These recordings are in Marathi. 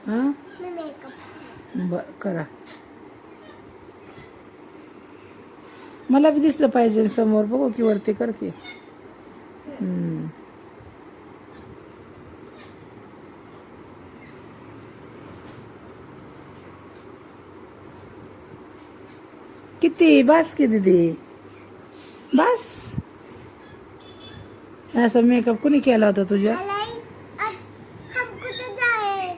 हां मी मेकअप बरं करा. मला बी दिसलं पाहिजे समोर. बघू की वरती कर की. किती बस की दीदी बस. असा मेकअप कुणी केला होता तुझ्या? अलाई अब हम कुठे जाए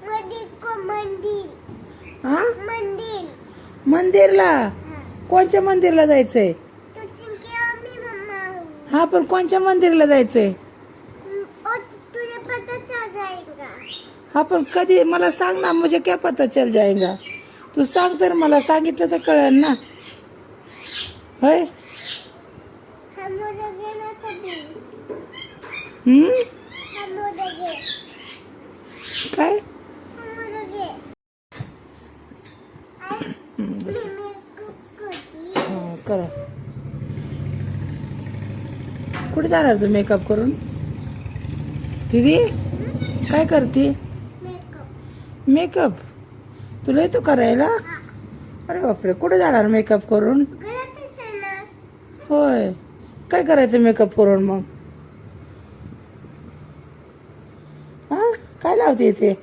मंदिर को मंदिर हा मंदिर मंदिरला. हाँ. कोणच्या मंदिरला जायचंय? तो चिंकी और मी मम्मा हा पण कोणच्या मंदिरला जायचंय? और तुझे पता चल जाएगा. हा पण कधी मला सांग ना. मुझे क्या पता चल जाएगा. तू सांग तर मला. सांगितलं तर कळेल ना. होय. हम उड़ेंगे ना कभी हम्म हम उड़ेंगे काय? हम उड़ेंगे मी मेकअप करती हा करा. कुठे जाणार तू मेकअप करून? दीदी काय करते? मेकअप मेकअप तुला येतो करायला? हाँ. अरे बापरे. कुठे जाणार मेकअप करून? घरातच आहे ना. होय. काय करायचं मेकअप करून मग? हा काय लावते इथे?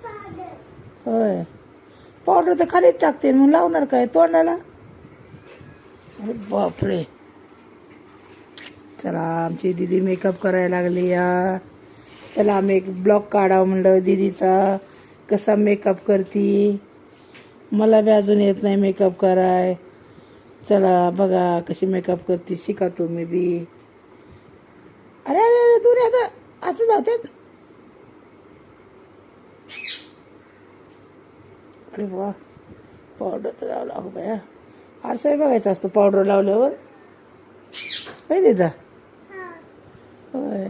पावडर होय. पावडर तर खालीच टाकते. मग लावणार काय तोंडाला? अरे बापरे. चला आमची दीदी मेकअप करायला लागली या. चला आम्ही एक ब्लॉग काढावं म्हणलं दीदीचा. कसा मेकअप करती. मला बी अजून येत नाही मेकअप कराय. चला बघा कशी मेकअप करते. शिका तुम्ही बी. अरे अरे अरे दूर आता असं जातात. अरे वा. पावडर तर लावला अगं बाया. आरसाही बघायचा असतो पावडर लावल्यावर. होय दिदा? हाँ. होय.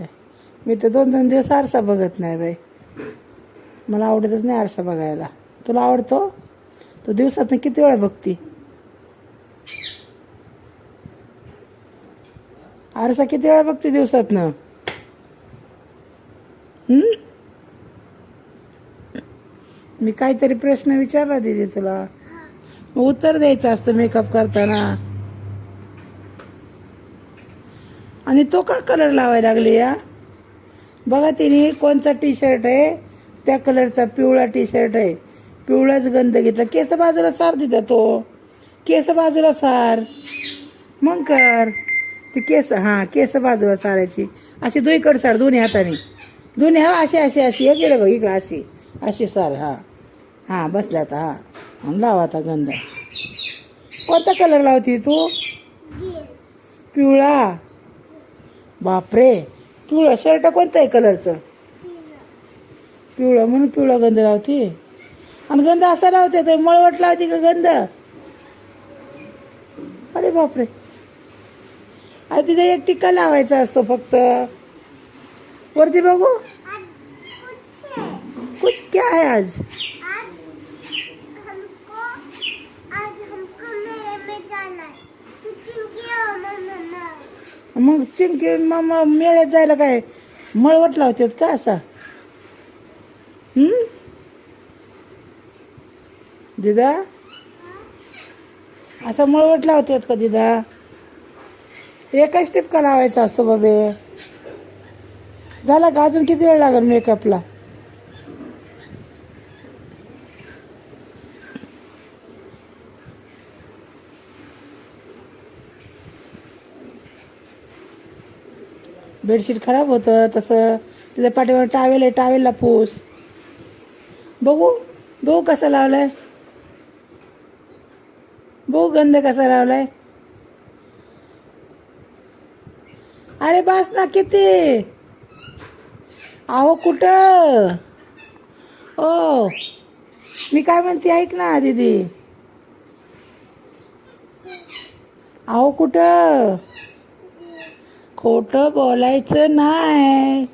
मी तर 2-2 दिवस आरसा बघत नाही बाई. मला आवडतच नाही आरसा बघायला. तुला आवडतो? तू दिवसातनं किती वेळा बघती? आरसा किती वेळा बघते दिवसातनं? मी काहीतरी प्रश्न विचारला दीदी तुला. मग उत्तर द्यायचं असतं मेकअप करताना. आणि तो का कलर लावायला लागली या? बघा तिने कोणचा टी शर्ट आहे त्या कलरचा पिवळा टी शर्ट आहे. पिवळाच गंध घेतला. केस बाजूला सार दिदा तो. केस बाजूला सार. मग कर ती केस. हां केस बाजूला सारायची. अशी दुईकडे सार दोन्ही हाताने. दोन्ही हा अशी अशी अशी एक गेलं बघ इकडं अशी अशी सार. हां हां बसल्या आता. हां आणि लावा आता गंध. कोणता कलर लावती तू? ग्रीन पिवळा. बापरे. पिवळा शर्ट कोणतं आहे कलरचं? पिवळा म्हणून पिवळा गंध लावते. आणि गंध असा लावते तर मळवट लावते का गंध? अरे बापरे. अरे तिथे एक टिक्का लावायचा असतो फक्त. वरती बघू. आज कुछ है. कुछ क्या है आज? आज हमको मेले में जाना है. तू चिंकी और मम्मा मग चिंकी मामा मेळ्यात जायला काय मळवट लावतात का असा? दिदा असा मळवट लावतात का दिदा? एकच टिपका लावायचा असतो बाबे. झाला का? अजून किती वेळ लागेल मेकअपला? बेडशीट खराब होतं तसं. तिच्या पाठीवर टावेल आहे. टावेलला पूस. बघू बघू कसा लावलाय. बघू गंध कसा लावलाय. अरे बास ना किती. अहो कुठं? ओ मी काय म्हणते ऐक ना दीदी. अहो कुठं? खोटं बोलायचं नाही.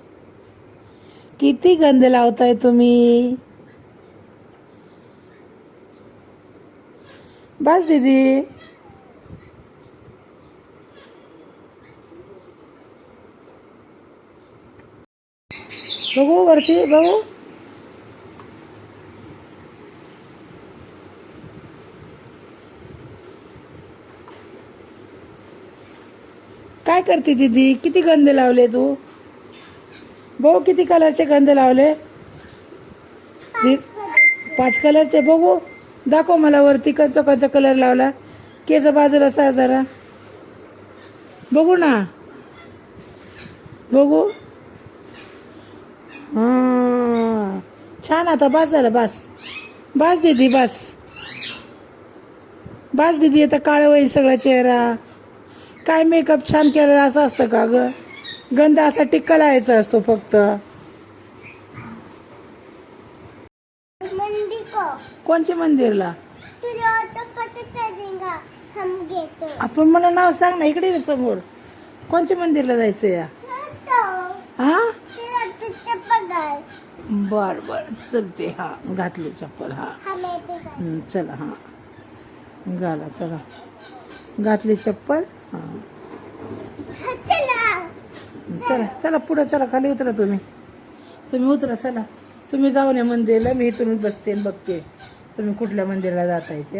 किती गंध लावताय तुम्ही. बस दीदी. बघू वरती बघू. काय करते दीदी? किती गंध लावले तू? भाऊ किती कलरचे गंध लावले? 5 कलरचे. बघू, दाखव मला वरती कोणचा कलर लावला. केस बाजूला सा जरा बघू ना, बघू. हा छान. आता बस झालं, बस बस दीदी, बस बस दीदी. आता काळं होईल सगळा चेहरा. काय मेकअप छान केलेला असं असतं का ग? गंध असा टिक्का लावायचा असतो फक्त. मंडी को कोणच्या मंदिरला? तुझ्या ऑटो पट चलेगा हम घेतो. आपण मला नाव सांग ना, इकडे ये समोर. कोणच्या मंदिरला जायचं या? चलतो हा तुला तुझ्या पगार बर बर चलते. हा घातली चप्पल. हा हम येते का? चला. हा घाला, चला. घातली चप्पल. हा चला चला चला पुढं चला. खाली उतरा तुम्ही उतरा. चला तुम्ही जाऊन या मंदिरला. मी इथूनच बसते आणि बघते तुम्ही कुठल्या मंदिरला जाताय ते.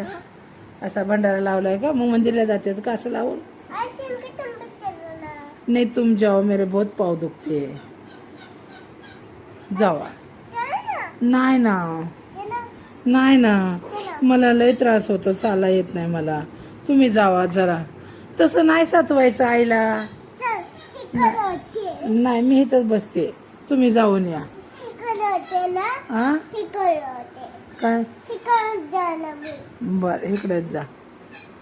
असा भंडारा लावलाय का? मग मंदिरला जाते का असं लावून? आज इनके तुम पे चलो ना. नहीं तुम जाओ, मेरे बहुत पाव दुखते. जावा. चल ना. नाही ना, चलो नाही ना, मला लय त्रास होतो, चाला येत नाही मला. तुम्ही जावा जरा. तसं नाही सातवायचं आईला. चल ही करो होते. नाही, मी इथंच बसते. तुम्ही जाऊन या. ही करो होते ना. हा ही करो होते. काय? ही करो जाना भी. बर इकडेच जा.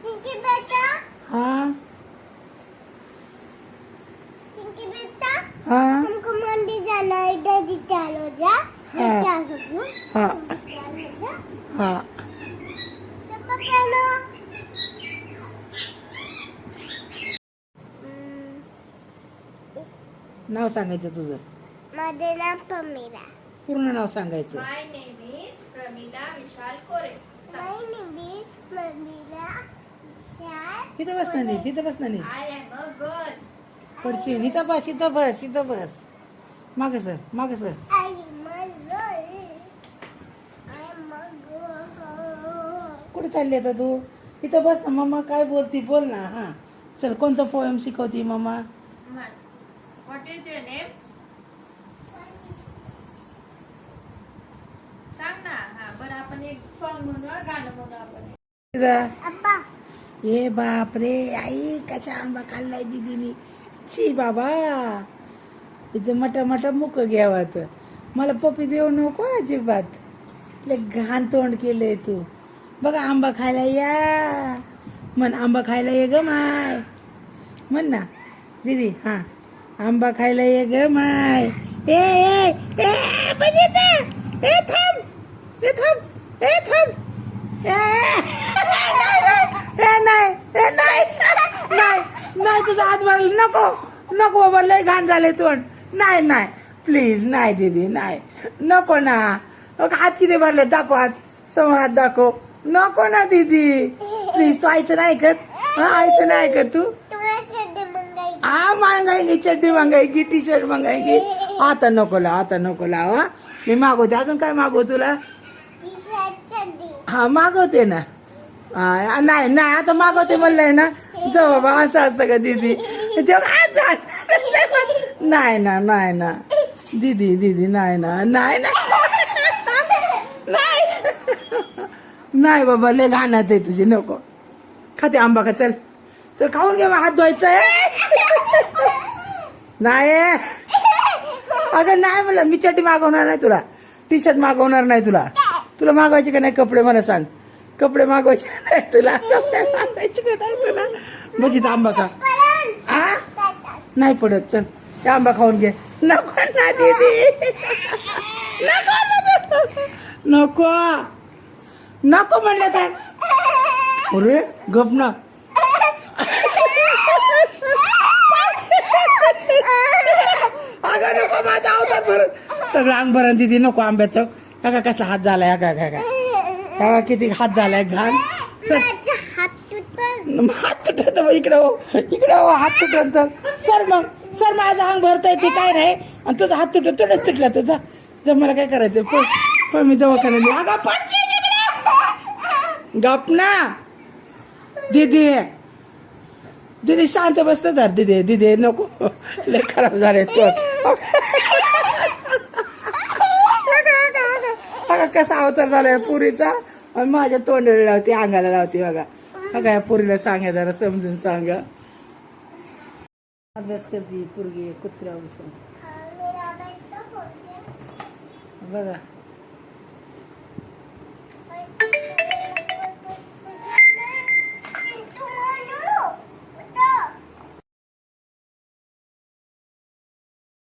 चिंकी बेटा हा चिंकी बेटा हा हमको मंडी जाना है. इधर ही चलो जा. हाँ। क्या करूं? हा चलो जा. हा चप्पल पहनो. नाव सांगायचं तुझं. माझे नाव पमीरा. पूर्ण नाव सांगायचं. My name is Pramila Vishal Kore. My name is Pramila Vishal. इथं बस ना नीट, इथं बस ना नीट. I am a girl. पुढची इथं बस, इथं बस, इथं बस. मागं सर, मागं sir. I am a girl. I am a girl. कुठे चालली आता तू? इथं बस ना. मम्मा काय बोलती बोल ना. हा चल, कोणतं पोएम शिकवती मम्मा? What is your name? सांग ना. हा बरं, आपण एक सॉन्ग म्हणू, गाणं म्हणू आपण. इथं. अप्पा ए बाप रे, आई कशा आंबा खाल्लाय दीदीनी. छी बाबा, इथं मटा मुक घ्यावात. मला पप्पी देऊ नको अजिबात. लय घाण तोंड केलंय तू. बघा आंबा खायला या. म्हण आंबा खायला ये ग माय. म्हण ना दीदी. हा आंबा खायला ये ग माय. ए ए ए बजिता. ए थांब, ए थांब, ए थांब. नाही तुझा हात भरला. नको बाबा, लय घाण झाले तोंड. नाही प्लीज, नाही दीदी, नाही. नको ना. हात किती भरले? दाखव हात. समोर हात दाखव. नको ना दीदी, प्लीज. तू आईचं नाही ऐकत? हा आईचं नाही ऐकत तू? तुम्हाला चड्डी मंगाई. हा मागायगी, चड्डी मागायगी, टी शर्ट मागायगी. आता नको लाव. हा मी मागवते. अजून काय मागव तुला? टी शर्ट चड्डी. हा मागवते ना. नाही आता मागवते म्हणलंय ना. जाऊ बाबा, असं असतं का दीदी? नाही ना दीदी, नाही बाबा, लय घाणात आहे तुझी. नको. खाते आंबा का? चल खाऊन घे. हात धुवायचा. नाही अगं नाही, मला मी चड्डी मागवणार नाही तुला. टी शर्ट मागवणार नाही तुला मागवायचे का नाही कपडे? मला सांग. कपडे मागवायचे नाही तुला? कपडे मागवायचे का नाही तुला? बस इथं आंबा खा. आ नाही पडत. चल ते आंबा खाऊन घे. नको ना दीदी, नको म्हणलं तर. अरे गप ना. अगं नको, माझा अवतार भरत सगळं अंग भरण दिदी. नको आंब्याचं. का कसला हात झालाय? का किती हात झालाय घाण. माझा हात तुटला. हात तुटत इकडे हो हात तुटत तर. सर माझं अंग भरता येते काय नाही. आणि तुझा हात तुटला तुझा. जर मला काय करायचं? पण मी दवाखान्यात. गप ना दीदी, दिदी शांत बसत तर दिदे दिदे नको लय खराब झाले तो बघा कसा अवतार झालाय पुरीचा आणि माझ्या तोंडाला लावते अंगाला लावते बघा बघा या पुरीला सांगा जरा समजून सांगा अभ्यास करते पुरगी कुत्र्या बसून मेरा बेटा हो गया बघा